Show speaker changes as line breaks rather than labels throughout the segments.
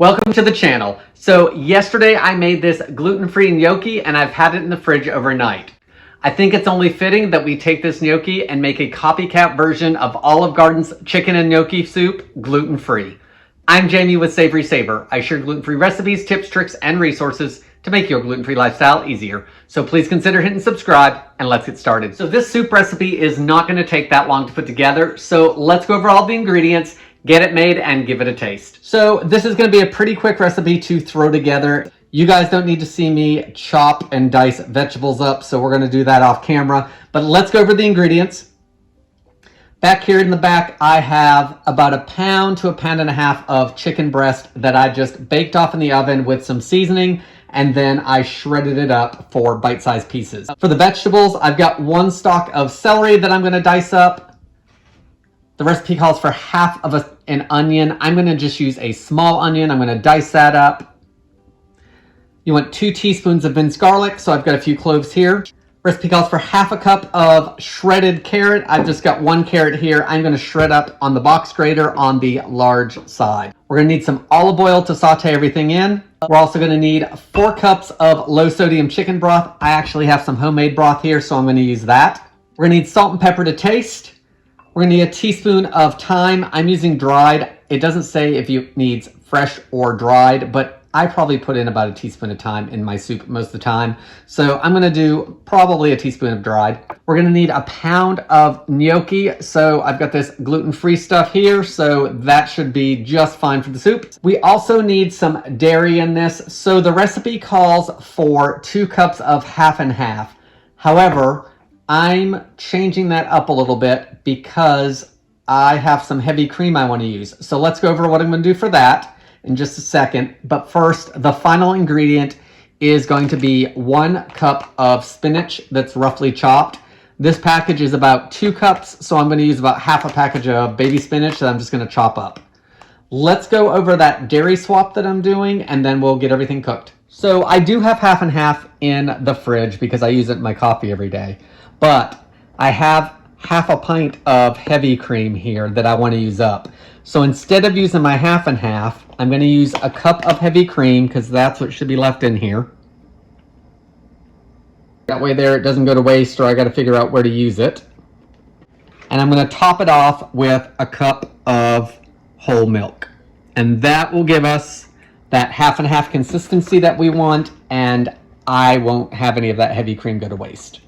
Welcome to the channel. So yesterday I made this gluten-free gnocchi and I've had it in the fridge overnight. I think it's only fitting that we take this gnocchi and make a copycat version of Olive Garden's chicken and gnocchi soup gluten-free. I'm Jamie with SavorySaver. I share gluten-free recipes, tips, tricks, and resources to make your gluten-free lifestyle easier. So please consider hitting subscribe and let's get started. So this soup recipe is not going to take that long to put together. So let's go over all the ingredients, get it made, and give it a taste. So this is going to be a pretty quick recipe to throw together. You guys don't need to see me chop and dice vegetables up, so we're going to do that off camera. But let's go over the ingredients. Back here in the back, I have about 1 pound to 1.5 pounds of chicken breast that I just baked off in the oven with some seasoning, and then I shredded it up for bite-sized pieces. For the vegetables, I've got 1 stalk of celery that I'm going to dice up. The recipe calls for half of an onion. I'm going to just use a small onion. I'm going to dice that up. You want 2 teaspoons of minced garlic, so I've got a few cloves here. Recipe calls for half a cup of shredded carrot. I've just got 1 carrot here. I'm going to shred up on the box grater on the large side. We're going to need some olive oil to saute everything in. We're also going to need 4 cups of low sodium chicken broth. I actually have some homemade broth here, so I'm going to use that. We're going to need salt and pepper to taste. We're going to need a teaspoon of thyme. I'm using dried. It doesn't say if it needs fresh or dried, but I probably put in about a teaspoon of thyme in my soup most of the time. So I'm going to do probably a teaspoon of dried. We're going to need 1 pound of gnocchi. So I've got this gluten-free stuff here, so that should be just fine for the soup. We also need some dairy in this. So the recipe calls for 2 cups of half and half. However, I'm changing that up a little bit because I have some heavy cream I want to use. So let's go over what I'm going to do for that in just a second. But first, the final ingredient is going to be 1 cup of spinach that's roughly chopped. This package is about 2 cups, so I'm going to use about half a package of baby spinach that I'm just going to chop up. Let's go over that dairy swap that I'm doing, and then we'll get everything cooked. So I do have half and half in the fridge because I use it in my coffee every day. But I have half a pint of heavy cream here that I want to use up. So instead of using my half and half, I'm going to use a cup of heavy cream because that's what should be left in here. That way there it doesn't go to waste, or I got to figure out where to use it. And I'm going to top it off with a cup of whole milk. And that will give us that half and half consistency that we want, and I won't have any of that heavy cream go to waste.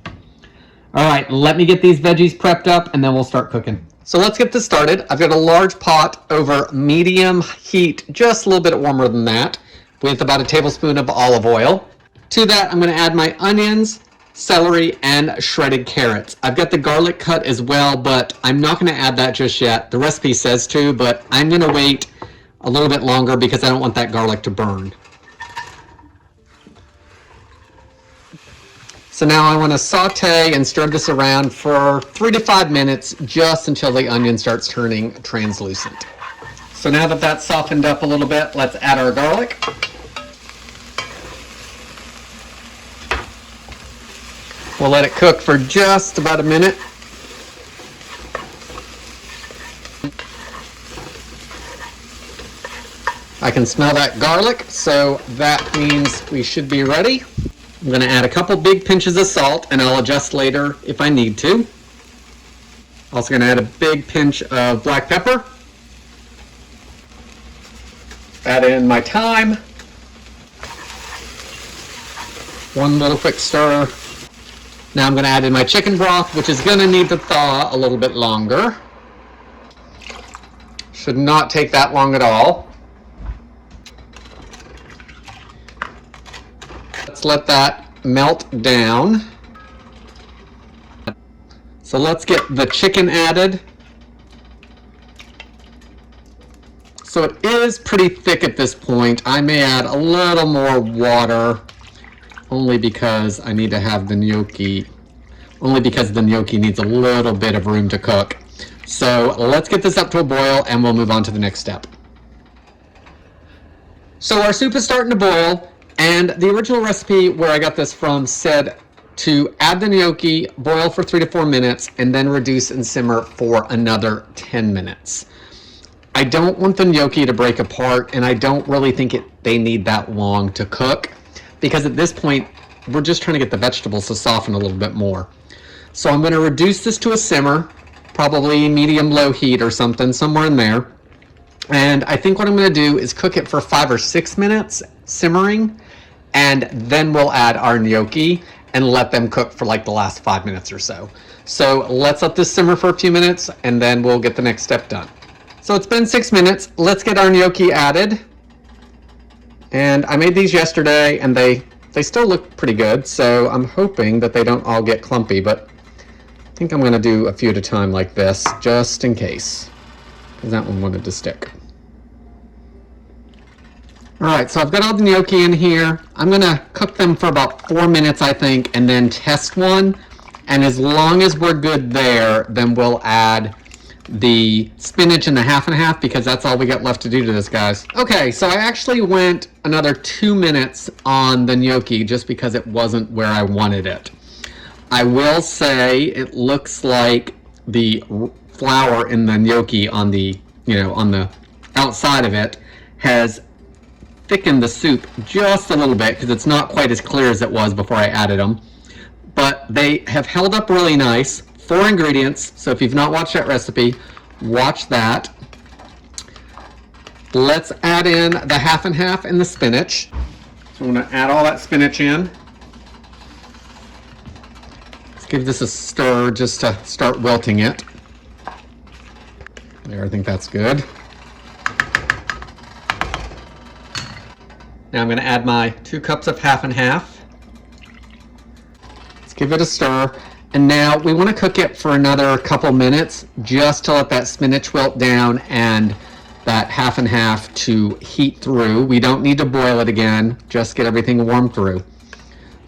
All right, let me get these veggies prepped up and then we'll start cooking. So let's get this started. I've got a large pot over medium heat, just a little bit warmer than that, with about 1 tablespoon of olive oil. To that, I'm going to add my onions, celery, and shredded carrots. I've got the garlic cut as well, but I'm not going to add that just yet. The recipe says to, but I'm going to wait a little bit longer because I don't want that garlic to burn. So now I want to saute and stir this around for 3 to 5 minutes, just until the onion starts turning translucent. So now that that's softened up a little bit, let's add our garlic. We'll let it cook for just about 1 minute. I can smell that garlic, so that means we should be ready. I'm going to add a couple big pinches of salt, and I'll adjust later if I need to. Also going to add a big pinch of black pepper. Add in my thyme. 1 little quick stir. Now I'm going to add in my chicken broth, which is going to need to thaw a little bit longer. Should not take that long at all. Let's let that melt down. So let's get the chicken added. So it is pretty thick at this point. I may add a little more water only because I need to have the gnocchi, needs a little bit of room to cook. So let's get this up to a boil and we'll move on to the next step. So our soup is starting to boil. And the original recipe where I got this from said to add the gnocchi, boil for 3 to 4 minutes, and then reduce and simmer for another 10 minutes. I don't want the gnocchi to break apart, and I don't really think they need that long to cook, because at this point, we're just trying to get the vegetables to soften a little bit more. So I'm going to reduce this to a simmer, probably medium-low heat or something, somewhere in there. And I think what I'm going to do is cook it for 5 or 6 minutes, simmering, and then we'll add our gnocchi and let them cook for like the last 5 minutes or so. So let's let this simmer for a few minutes, and then we'll get the next step done. So it's been 6 minutes. Let's get our gnocchi added. And I made these yesterday, and they still look pretty good, so I'm hoping that they don't all get clumpy, but I think I'm going to do a few at a time like this, just in case, because that one wanted to stick. Alright, so I've got all the gnocchi in here. I'm going to cook them for about 4 minutes, I think, and then test one. And as long as we're good there, then we'll add the spinach and the half and half, because that's all we got left to do to this, guys. Okay, so I actually went another 2 minutes on the gnocchi just because it wasn't where I wanted it. I will say it looks like the flour in the gnocchi on the, on the outside of it has thickened the soup just a little bit, because it's not quite as clear as it was before I added them. But they have held up really nice. 4 ingredients, so if you've not watched that recipe, watch that. Let's add in the half and half and the spinach. So I'm going to add all that spinach in. Let's give this a stir just to start wilting it. There, I think that's good. Now I'm going to add my 2 cups of half and half. Let's give it a stir. And now we want to cook it for another couple minutes just to let that spinach wilt down and that half and half to heat through. We don't need to boil it again, just get everything warm through.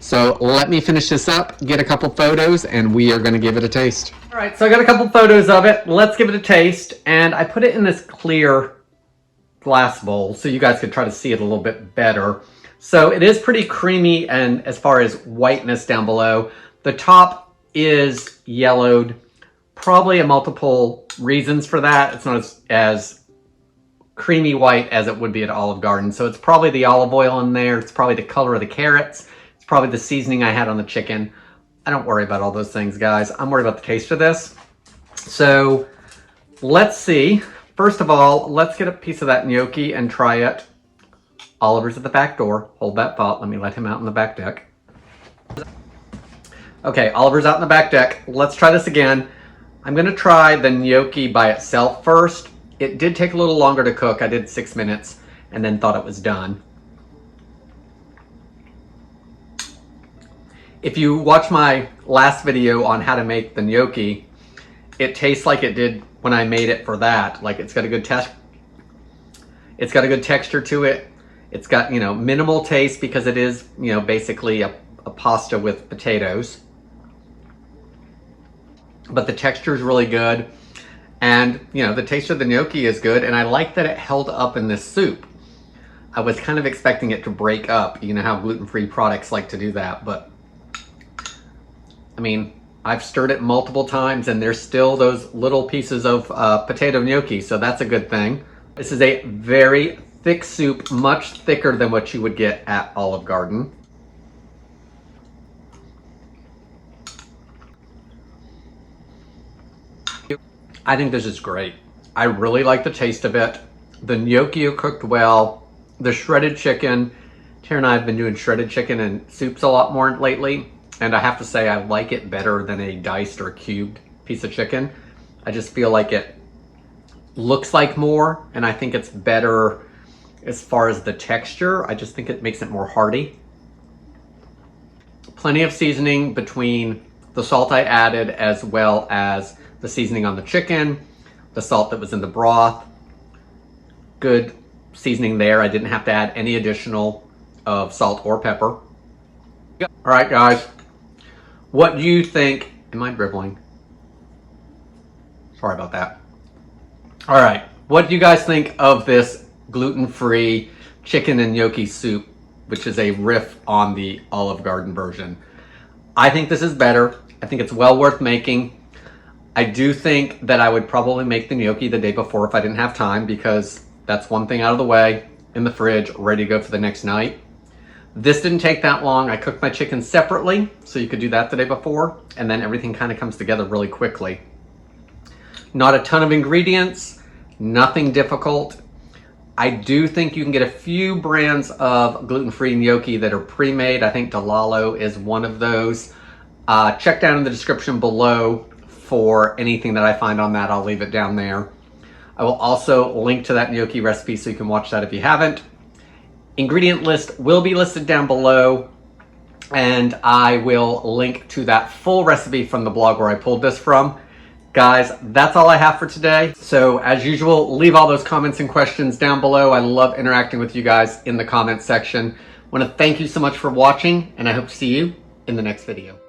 So let me finish this up, get a couple photos, and we are going to give it a taste. All right, so I got a couple photos of it. Let's give it a taste. And I put it in this clear glass bowl so you guys could try to see it a little bit better. So it is pretty creamy, and as far as whiteness down below, the top is yellowed. Probably a multiple reasons for that. It's not as creamy white as it would be at Olive Garden. So it's probably the olive oil in there. It's probably the color of the carrots. It's probably the seasoning I had on the chicken. I don't worry about all those things, guys. I'm worried about the taste of this. So let's see. First of all, let's get a piece of that gnocchi and try it. Oliver's at the back door. Hold that thought. Let me let him out on the back deck. Okay, Oliver's out in the back deck. Let's try this again. I'm going to try the gnocchi by itself first. It did take a little longer to cook. I did 6 minutes and then thought it was done. If you watch my last video on how to make the gnocchi, it tastes like it did when I made it for that. Like it's got a good It's got a good texture to it. It's got, minimal taste because it is, basically a pasta with potatoes. But the texture is really good. And, the taste of the gnocchi is good. And I like that it held up in this soup. I was kind of expecting it to break up. You know how gluten-free products like to do that. But, I mean, I've stirred it multiple times and there's still those little pieces of potato gnocchi. So that's a good thing. This is a very thick soup, much thicker than what you would get at Olive Garden. I think this is great. I really like the taste of it. The gnocchi are cooked well. The shredded chicken, Tara and I have been doing shredded chicken and soups a lot more lately. And I have to say I like it better than a diced or cubed piece of chicken. I just feel like it looks like more, and I think it's better as far as the texture. I just think it makes it more hearty. Plenty of seasoning between the salt I added as well as the seasoning on the chicken, the salt that was in the broth. Good seasoning there. I didn't have to add any additional of salt or pepper. All right, guys. What do you think? Am I dribbling? Sorry about that. All right. What do you guys think of this gluten-free chicken and gnocchi soup, which is a riff on the Olive Garden version? I think this is better. I think it's well worth making. I do think that I would probably make the gnocchi the day before if I didn't have time, because that's one thing out of the way, in the fridge, ready to go for the next night. This didn't take that long. I cooked my chicken separately, so you could do that the day before, and then everything kind of comes together really quickly. Not a ton of ingredients, nothing difficult. I do think you can get a few brands of gluten-free gnocchi that are pre-made. I think Delalo is one of those. Check down in the description below for anything that I find on that. I'll leave it down there. I will also link to that gnocchi recipe so you can watch that if you haven't. Ingredient list will be listed down below, and I will link to that full recipe from the blog where I pulled this from. Guys, that's all I have for today. So as usual, leave all those comments and questions down below. I love interacting with you guys in the comments section. I want to thank you so much for watching, and I hope to see you in the next video.